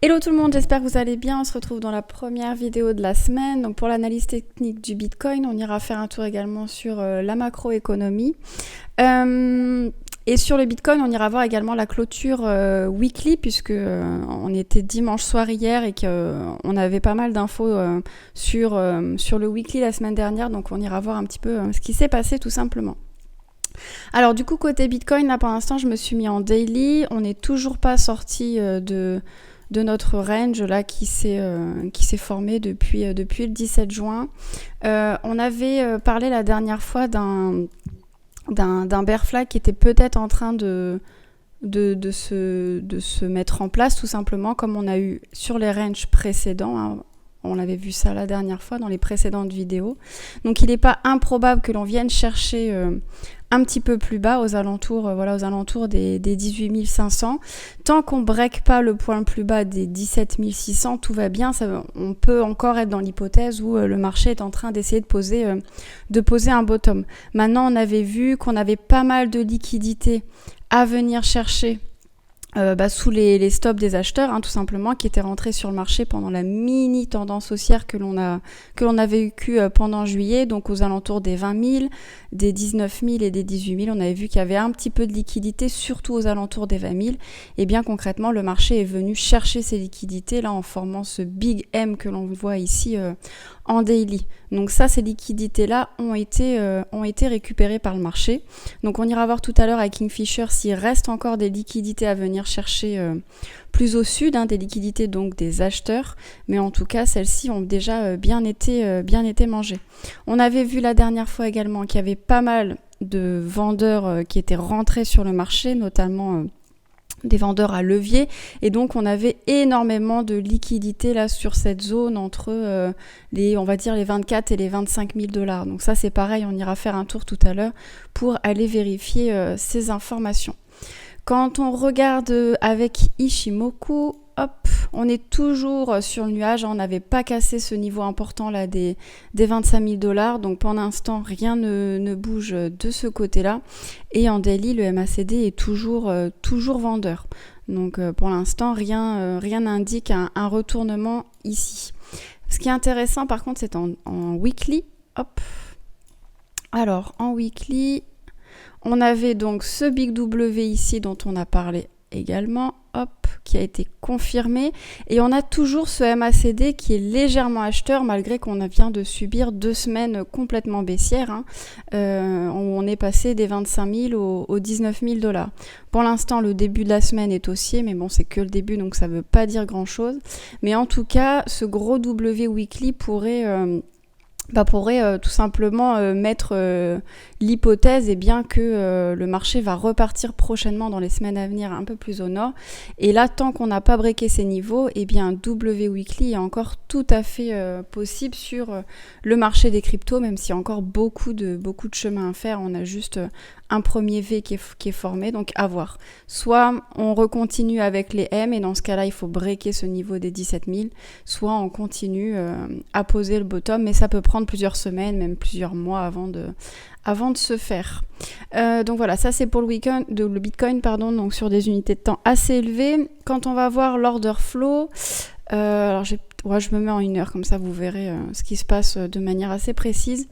Hello tout le monde, j'espère que vous allez bien. On se retrouve dans la première vidéo de la semaine. Donc pour l'analyse technique du Bitcoin, on ira faire un tour également sur la macroéconomie. Et sur le Bitcoin, on ira voir également la clôture weekly, puisque on était dimanche soir hier et qu'on avait pas mal d'infos sur le weekly la semaine dernière. Donc on ira voir un petit peu ce qui s'est passé tout simplement. Alors du coup, côté Bitcoin, là pour l'instant, je me suis mis en daily. On n'est toujours pas sorti de notre range là qui s'est formé depuis le 17 juin. On avait parlé la dernière fois d'un bear flag qui était peut-être en train de se mettre en place, tout simplement, comme on a eu sur les ranges précédents, hein. On avait vu ça la dernière fois dans les précédentes vidéos. Donc il n'est pas improbable que l'on vienne chercher un petit peu plus bas, aux alentours des 18 500. Tant qu'on ne break pas le point le plus bas des 17 600, tout va bien. On peut encore être dans l'hypothèse où le marché est en train d'essayer de poser un bottom. Maintenant, on avait vu qu'on avait pas mal de liquidités à venir chercher sous les stops des acheteurs, hein, tout simplement, qui étaient rentrés sur le marché pendant la mini tendance haussière que l'on avait vécue pendant juillet, donc aux alentours des 20 000, des 19 000 et des 18 000. On avait vu qu'il y avait un petit peu de liquidité, surtout aux alentours des 20 000. Et bien concrètement, le marché est venu chercher ces liquidités là en formant ce big M que l'on voit ici en daily. Donc ça, ces liquidités-là ont été récupérées par le marché. Donc on ira voir tout à l'heure avec Kingfisher s'il reste encore des liquidités à venir chercher plus au sud, hein, des liquidités donc des acheteurs, mais en tout cas celles-ci ont déjà bien été mangées. On avait vu la dernière fois également qu'il y avait pas mal de vendeurs qui étaient rentrés sur le marché, notamment des vendeurs à levier, et donc on avait énormément de liquidités là sur cette zone entre les 24 et les 25 000 $. Donc ça c'est pareil, on ira faire un tour tout à l'heure pour aller vérifier ces informations. Quand on regarde avec Ishimoku, hop, on est toujours sur le nuage. On n'avait pas cassé ce niveau important là des 25 000 $. Donc pour l'instant, rien ne bouge de ce côté-là. Et en daily, le MACD est toujours vendeur. Donc pour l'instant, rien n'indique un retournement ici. Ce qui est intéressant par contre, c'est en weekly. Hop. Alors en weekly, on avait donc ce Big W ici dont on a parlé également, hop, qui a été confirmé. Et on a toujours ce MACD qui est légèrement acheteur malgré qu'on vient de subir 2 semaines complètement baissières, hein, où on est passé des 25 000 aux 19 000 $. Pour l'instant, le début de la semaine est haussier, mais bon, c'est que le début, donc ça ne veut pas dire grand-chose. Mais en tout cas, ce gros W weekly pourrait tout simplement mettre l'hypothèse que le marché va repartir prochainement dans les semaines à venir un peu plus au nord. Et là, tant qu'on n'a pas breaké ces niveaux, W weekly est encore tout à fait possible sur le marché des cryptos, même s'il y a encore beaucoup de chemin à faire. On a juste un premier V qui est formé, donc à voir. Soit on recontinue avec les M, et dans ce cas-là, il faut breaker ce niveau des 17 000, soit on continue à poser le bottom, mais ça peut prendre plusieurs semaines, même plusieurs mois avant de se faire. Donc voilà, ça c'est pour le Bitcoin, donc sur des unités de temps assez élevées. Quand on va voir l'order flow, alors je me mets en 1 heure, comme ça vous verrez ce qui se passe de manière assez précise.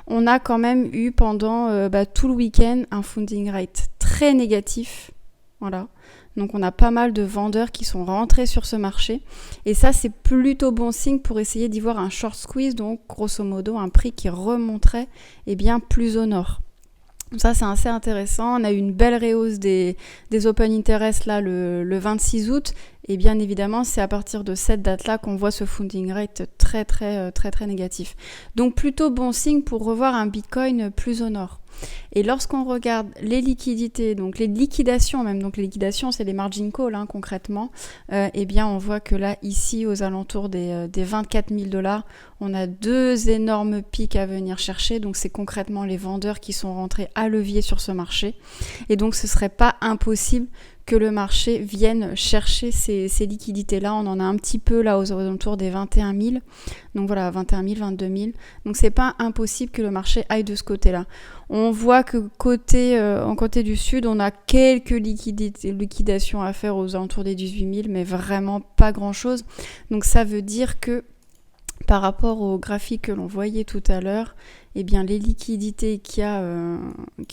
On a quand même eu pendant tout le week-end un funding rate très négatif. Voilà. Donc on a pas mal de vendeurs qui sont rentrés sur ce marché. Et ça, c'est plutôt bon signe pour essayer d'y voir un short squeeze, donc grosso modo un prix qui remonterait plus au nord. Ça, c'est assez intéressant. On a eu une belle rehausse des open interest là le 26 août. Et bien évidemment, c'est à partir de cette date-là qu'on voit ce funding rate très négatif. Donc plutôt bon signe pour revoir un Bitcoin plus au nord. Et lorsqu'on regarde les liquidités, donc les liquidations même, donc les liquidations c'est les margin calls hein, concrètement, on voit que là ici aux alentours des 24 000 $, on a 2 énormes pics à venir chercher, donc c'est concrètement les vendeurs qui sont rentrés à levier sur ce marché. Et donc ce serait pas impossible que le marché vienne chercher ces liquidités-là. On en a un petit peu là aux alentours des 21 000. Donc voilà, 21 000, 22 000. Donc c'est pas impossible que le marché aille de ce côté-là. On voit que en côté du sud, on a quelques liquidations à faire aux alentours des 18 000, mais vraiment pas grand-chose. Donc ça veut dire que par rapport au graphique que l'on voyait tout à l'heure, eh bien les liquidités qui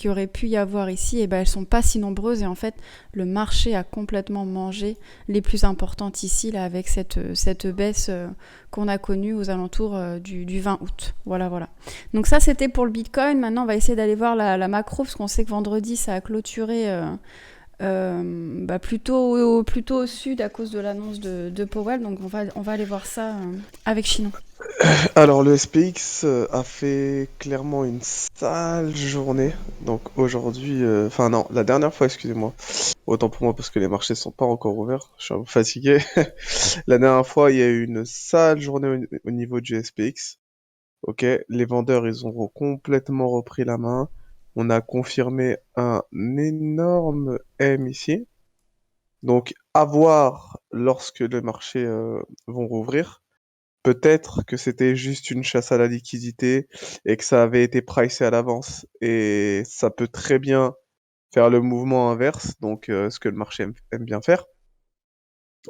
aurait pu y avoir ici, eh bien, elles sont pas si nombreuses et en fait le marché a complètement mangé les plus importantes ici là avec cette baisse qu'on a connue aux alentours du 20 août. Voilà. Donc ça c'était pour le Bitcoin. Maintenant on va essayer d'aller voir la macro parce qu'on sait que vendredi ça a clôturé plutôt au sud à cause de l'annonce de Powell. Donc on va aller voir ça avec Chinon. Alors le SPX a fait clairement une sale journée. Donc aujourd'hui, enfin non, la dernière fois, excusez-moi. Autant pour moi parce que les marchés sont pas encore ouverts. Je suis un peu fatigué. La dernière fois, il y a eu une sale journée au niveau du SPX. Ok, les vendeurs, ils ont complètement repris la main. On a confirmé un énorme M ici. Donc à voir lorsque les marchés vont rouvrir. Peut-être que c'était juste une chasse à la liquidité et que ça avait été pricé à l'avance. Et ça peut très bien faire le mouvement inverse, donc ce que le marché aime bien faire.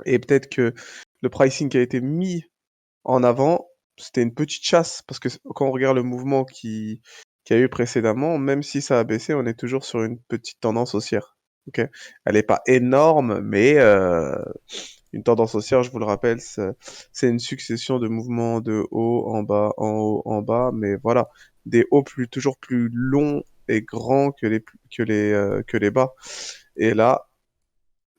Et peut-être que le pricing qui a été mis en avant, c'était une petite chasse, parce que quand on regarde le mouvement qui a eu précédemment, même si ça a baissé, on est toujours sur une petite tendance haussière. Ok, elle n'est pas énorme, mais une tendance haussière, je vous le rappelle, c'est une succession de mouvements de haut en haut, en bas, mais voilà, des hauts toujours plus longs et grands que les bas. Et là,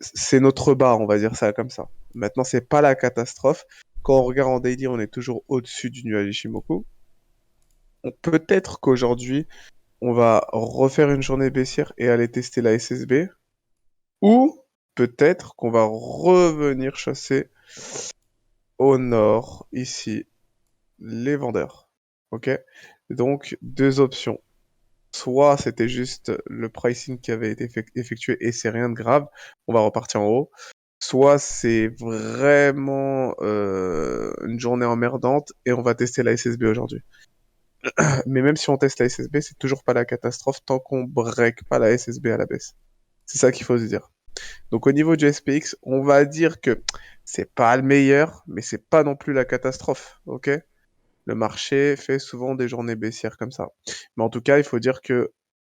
c'est notre bas, on va dire ça comme ça. Maintenant, c'est pas la catastrophe. Quand on regarde en daily, on est toujours au-dessus du nuage Ishimoku. Peut-être qu'aujourd'hui, on va refaire une journée baissière et aller tester la SSB. Ou peut-être qu'on va revenir chasser au nord, ici, les vendeurs. Ok? Donc, deux options. Soit c'était juste le pricing qui avait été effectué et c'est rien de grave, on va repartir en haut. Soit c'est vraiment une journée emmerdante et on va tester la SSB aujourd'hui. Mais même si on teste la SSB, c'est toujours pas la catastrophe tant qu'on break pas la SSB à la baisse. C'est ça qu'il faut se dire. Donc au niveau du SPX, on va dire que c'est pas le meilleur, mais c'est pas non plus la catastrophe, ok? Le marché fait souvent des journées baissières comme ça. Mais en tout cas, il faut dire que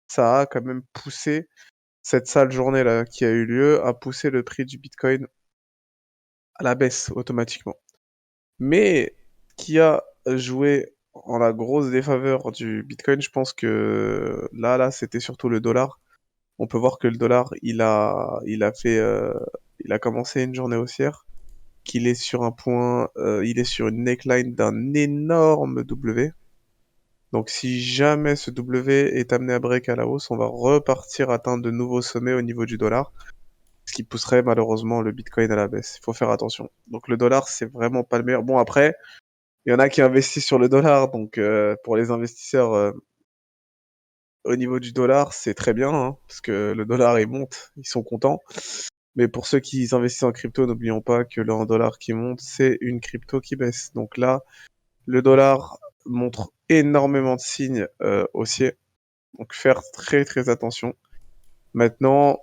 ça a quand même poussé cette sale journée-là qui a eu lieu, a poussé le prix du Bitcoin à la baisse automatiquement. Mais qui a joué en la grosse défaveur du Bitcoin, je pense que là, c'était surtout le dollar. On peut voir que le dollar, il a commencé une journée haussière, qu'il est sur un point, il est sur une neckline d'un énorme W. Donc si jamais ce W est amené à break à la hausse, on va repartir atteindre de nouveaux sommets au niveau du dollar, ce qui pousserait malheureusement le Bitcoin à la baisse. Il faut faire attention. Donc le dollar, c'est vraiment pas le meilleur. Bon après, il y en a qui investissent sur le dollar, donc pour les investisseurs au niveau du dollar, c'est très bien, hein, parce que le dollar il monte, ils sont contents. Mais pour ceux qui investissent en crypto, n'oublions pas que le dollar qui monte, c'est une crypto qui baisse. Donc là, le dollar montre énormément de signes haussiers. Donc faire très très attention. Maintenant,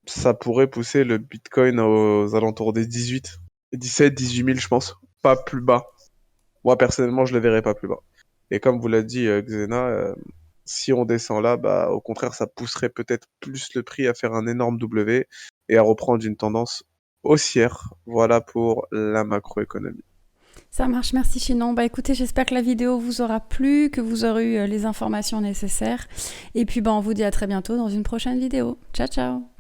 ça pourrait pousser le Bitcoin aux alentours des 18, 17, 18 000, je pense. Pas plus bas. Moi, personnellement, je le verrais pas plus bas. Et comme vous l'a dit Xena, si on descend là, bah, au contraire, ça pousserait peut-être plus le prix à faire un énorme W et à reprendre une tendance haussière. Voilà pour la macroéconomie. Ça marche, merci Chinon. Bah écoutez, j'espère que la vidéo vous aura plu, que vous aurez eu les informations nécessaires. Et puis on vous dit à très bientôt dans une prochaine vidéo. Ciao ciao.